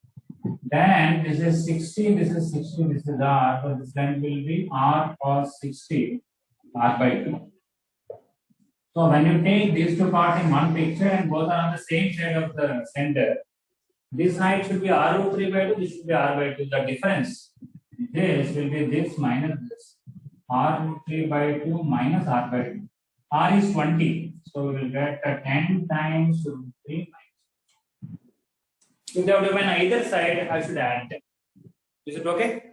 Then this is 60, this is 60, this is R. So this then will be R cos 60 R by 2. So when you take these two parts in one picture and both are on the same side of the center, this height should be R root 3 by 2, this should be R by 2. The difference, this will be this minus this. R root 3 by 2 minus R by 2. R is 20. So we will get 10 times root 3 minus. If they have given either side, I should add them. Is it okay?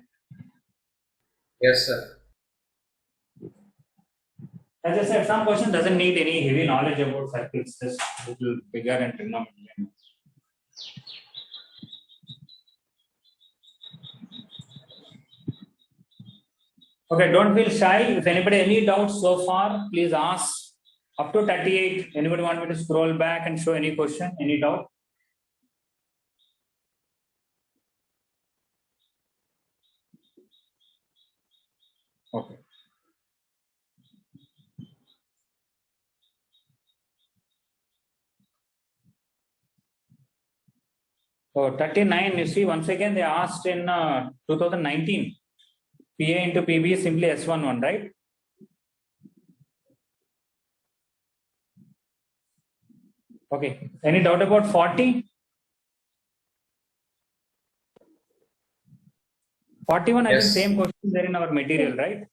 Yes, sir. As I said, some question doesn't need any heavy knowledge about circles, just a little bigger and trigonometry. Okay, don't feel shy. If anybody any doubts so far, please ask. Up to 38. Anybody want me to scroll back and show any question, any doubt? Okay. So 39, you see, once again they asked in 2019. PA into PB is simply S11, right? Okay. Any doubt about 40? 41, I think Yes. same question there in our material, right?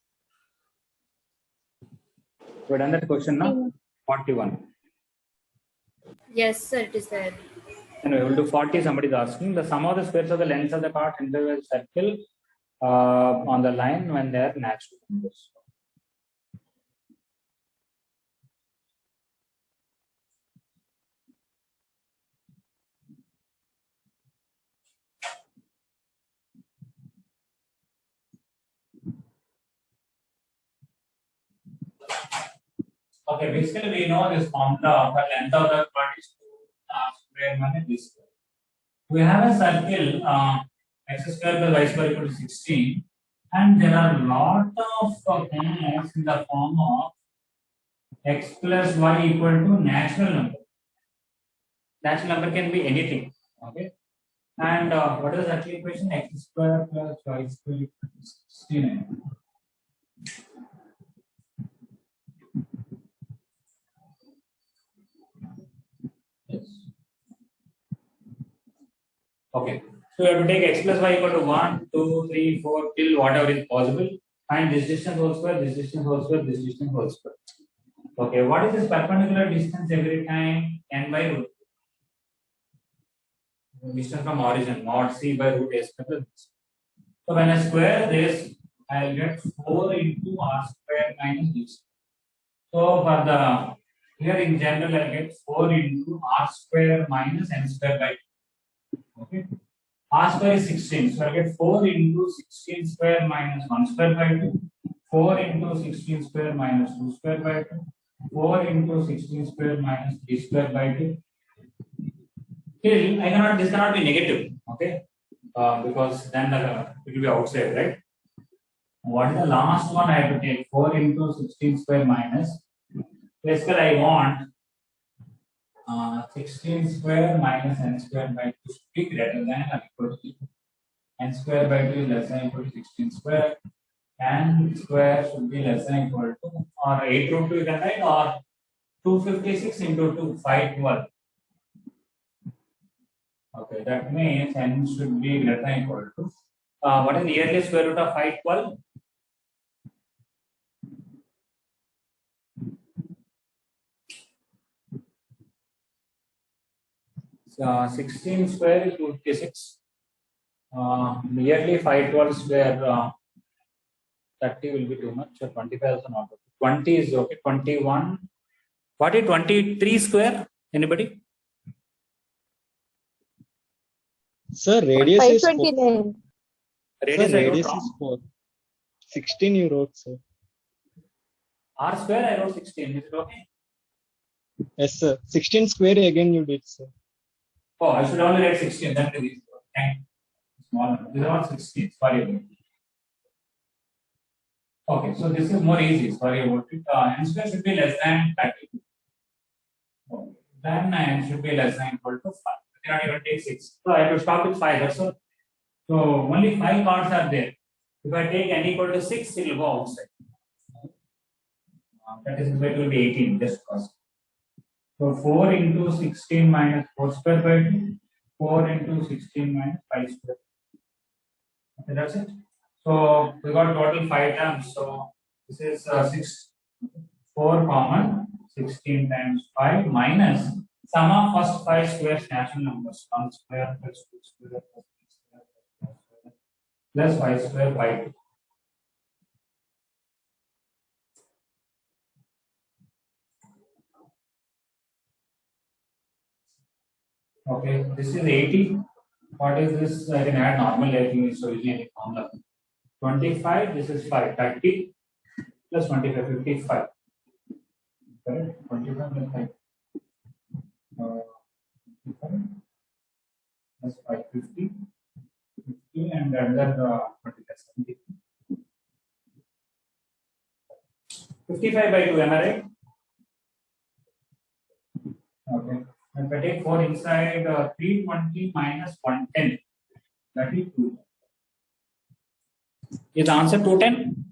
We done that question now? 41. Yes, sir, it is there. And we will do 40, somebody is asking. The sum of the squares of the lengths of the card enter a circle on the line when they are natural numbers. Okay, basically we know this formula for length of the part is 2 r square minus b square. We have a circle x square plus y square equal to 16, and there are a lot of points in the form of x plus y equal to natural number. Natural number can be anything. Okay, and what is that equation? X square plus y square equal to 16. Yes. Okay. So we have to take x plus y equal to 1, 2, 3, 4 till whatever is possible. Find this distance whole square, this distance whole square, this distance whole square. Okay. What is this perpendicular distance every time? N by root. Distance from origin, mod c by root a square. So when I square this, I will get 4 into r square minus b square. So for the here in general, I get 4 into r square minus n square by 2. Okay. R square is 16. So I get 4 into 16 square minus 1 square by 2. 4 into 16 square minus 2 square by 2. 4 into 16 square minus 3 square by 2. Till this cannot be negative. Okay. Because then it will be outside, right? What is the last one I have to take? 4 into 16 square minus. Basically, I want 16 square minus n square by 2 should be greater than or equal to n square by 2 is less than or equal to 16 square. N square should be less than or equal to or 8 root 2 you can write or 256 into 2, 512. Okay, that means n should be greater than or equal to. What is the nearly square root of 512? So 16 square is 256. Nearly 512 square 30 will be too much. So 25 is not okay. 20 is okay. 21. What is 23 square? Anybody? Sir, radius is 4. 529. Radius, Sir, I wrote radius wrong. is 4. 16 you wrote, sir. R square I wrote 16. Is it okay? Yes, sir. 16 square again you did, sir. Oh, I should only write 16. That is small number. This is not 16. Sorry about it. Okay, so this is more easy. Sorry about it. N square should be less than 30. Okay. Then n should be less than equal to 5. I cannot even take 6. So I have to stop with 5. That's all. So only 5 cards are there. If I take n equal to 6, it will go outside. That is why it will be 18 just because. So 4 into 16 minus 4 square by 2. 4 into 16 minus 5 square. Okay, that's it. So we got total 5 terms. So this is 4 common. 16 times 5 minus sum of first 5 squares natural numbers. 1 square plus 2 square plus 3 square plus 5 square by 2. Okay, this is 80. What is this? I can add normal lighting, so using any formula. 25, this is 5. 30 plus 25, 55. Correct? 25 plus 5. 55 plus 5, 50. 50 and another 70. 55 by 2, am I right? Okay. If I take 4 inside, 320 minus 110, that is 2. Is the answer 210?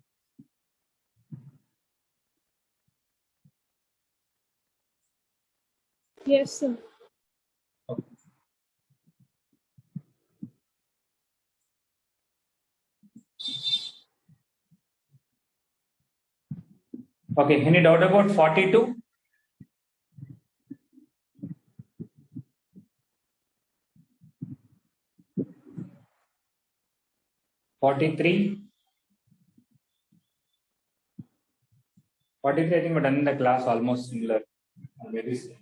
Yes, sir. Okay. Okay, any doubt about 42? 43? 43, I think we're done in the class, almost similar. Very similar.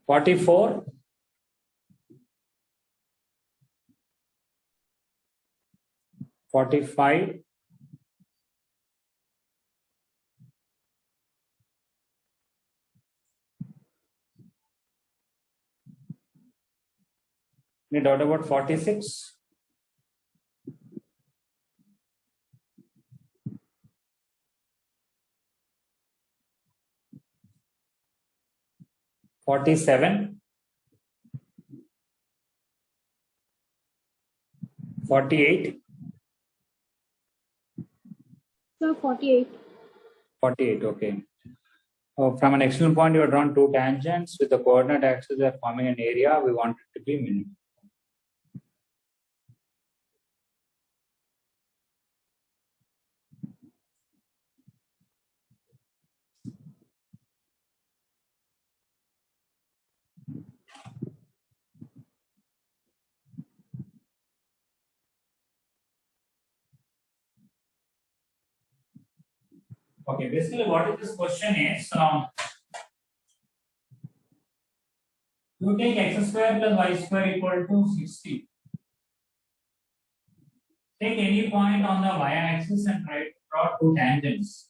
44? 45? 'Any doubt about 46? 47? 48? Sir, 48. 48, okay. From an external point, you have drawn 2 tangents with the coordinate axis are forming an area. We want it to be minimum. Okay, basically what is this question is, you take x square plus y square equal to 60. Take any point on the y-axis and try to draw 2 tangents.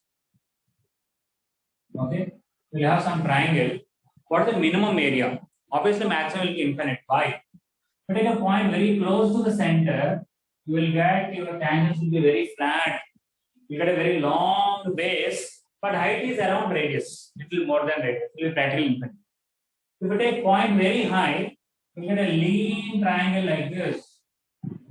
Okay, we'll have some triangle. What is the minimum area? Obviously, maximum will be infinite. Why? But take a point very close to the center, you will get your tangents will be very flat. You get a very long base, but height is around radius, little more than radius. It will be practically infinite. If you take point very high, you get a lean triangle like this.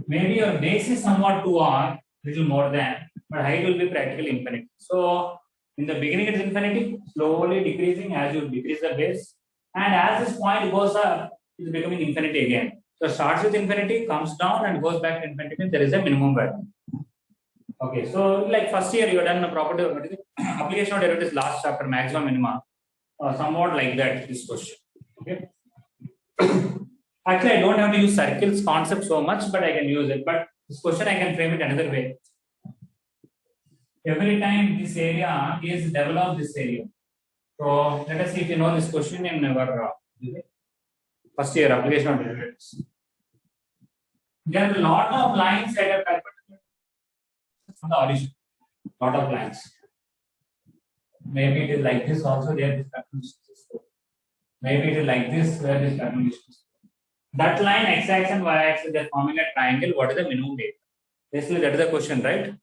Maybe your base is somewhat 2r, little more than, but height will be practically infinite. So in the beginning it is infinity, slowly decreasing as you decrease the base, and as this point goes up, it is becoming infinity again. So starts with infinity, comes down and goes back to infinity. There is a minimum value. Okay, so like first year you have done a property application of derivatives last chapter, maximum minima, somewhat like that. This question. Okay. Actually, I don't have to use circles concept so much, but I can use it. But this question I can frame it another way. Every time this area is developed this area. So let us see if you know this question in our first year application of derivatives. There are a lot of lines that are perpendicular from the origin. Lot of lines. Maybe it is like this also. There is perpendicular. Maybe it is like this where this perpendicular. That line x-axis and y-axis they are forming a triangle. What is the minimum area? Basically, that is the question, right?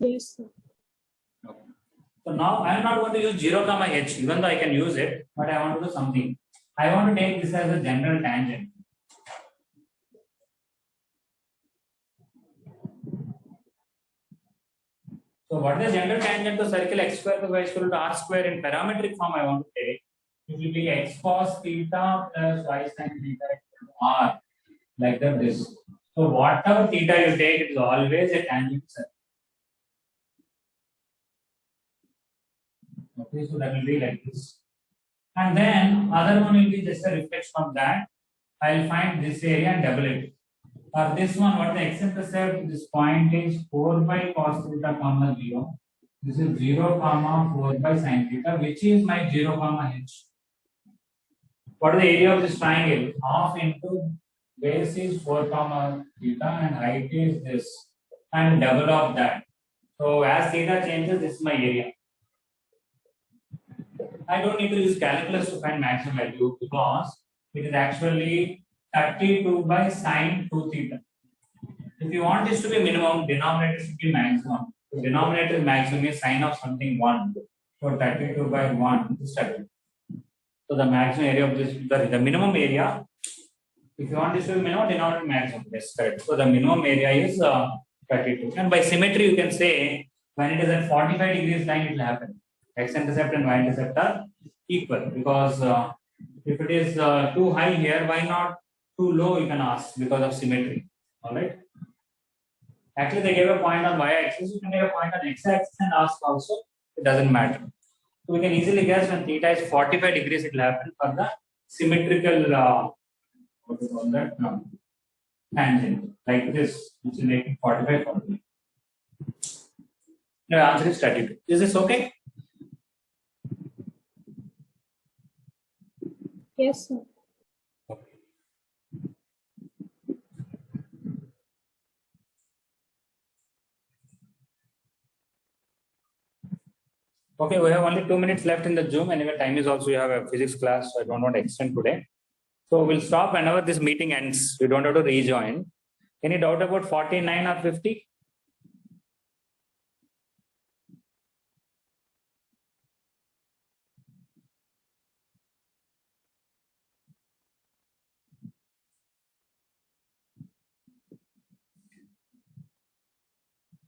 Yes, sir. Okay. So now I am not going to use 0, comma h, even though I can use it, but I want to do something. I want to take this as a general tangent. So what is the general tangent to circle x square plus y square to r square in parametric form I want to take? It will be x cos theta plus y sin theta equal to r, like that this. So whatever theta you take, it is always a tangent circle. Okay, so that will be like this. And then other one will be just a reflection of that. I will find this area and double it. For this one, what the x-intercept, this point is 4 by cos theta comma 0. This is 0 comma 4 by sin theta, which is my 0 comma h. What is the area of this triangle? Half into base is 4 comma theta and height is this, and double of that. So as theta changes, this is my area. I don't need to use calculus to find maximum value because it is actually 32 by sine 2 theta. If you want this to be minimum, denominator should be maximum. So denominator is maximum is sine of something 1. So 32 by 1 is 32. So the maximum area of this, the minimum area, if you want this to be minimum, denominator maximum. Yes, correct. So the minimum area is 32. And by symmetry, you can say when it is at 45 degrees line, it will happen. X-intercept and y-intercept are equal because if it is too high here, why not too low? You can ask because of symmetry. All right. Actually, they gave a point on y-axis. You can take a point on x-axis and ask also. It doesn't matter. So we can easily guess when theta is 45 degrees, it will happen for the symmetrical what do you call that tangent like this, which is making 45 45. The answer is 32. Is this okay? Yes, sir. Okay, we have only 2 minutes left in the Zoom. Anyway, time is also, you have a physics class, so I don't want to extend today. So we'll stop whenever this meeting ends. You don't have to rejoin. Any doubt about 49 or 50?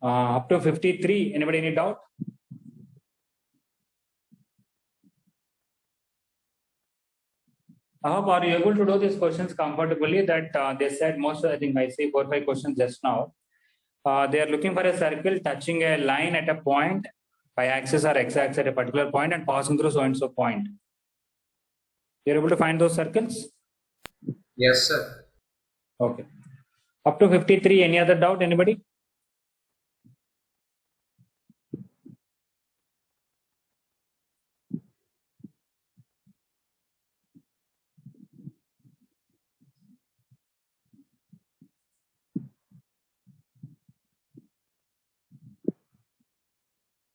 Up to 53. Anybody any doubt? I hope are you able to do these questions comfortably that they said most of, I think I see 4 or 5 questions just now. They are looking for a circle touching a line at a point, y-axis or x-axis at a particular point and passing through so and so point. You're able to find those circles? Yes, sir. Okay. Up to 53, any other doubt? Anybody?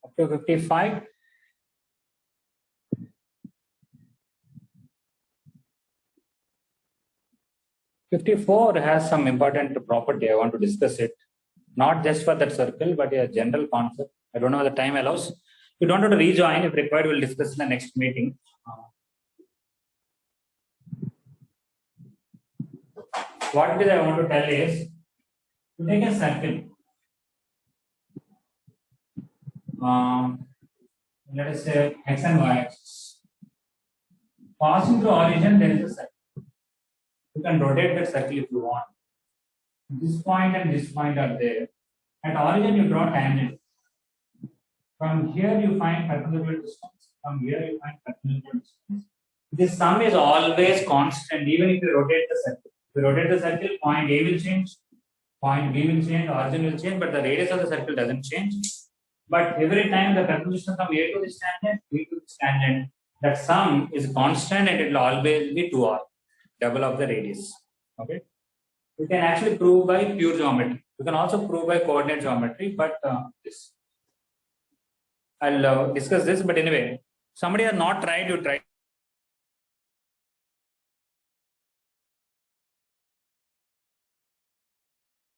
Up to 55. '54 has some important property. I want to discuss it. Not just for that circle, but a general concept. I don't know if the time allows. You don't have to rejoin. If required, we'll discuss in the next meeting. What it is I want to tell is, to take a circle. Let us say x and y axis. Passing through origin, there is a circle. You can rotate that circle if you want. This point and this point are there. At origin, you draw tangent. From here, you find perpendicular distance. From here, you find perpendicular distance. This sum is always constant, even if you rotate the circle. If you rotate the circle, point A will change, point B will change, origin will change, but the radius of the circle doesn't change. But every time the perpendicular distance from A to this tangent, B to this tangent, that sum is constant and it will always be 2r. double of the radius. Okay. You can actually prove by pure geometry. You can also prove by coordinate geometry, but this I'll discuss this. But anyway, somebody has not tried. You try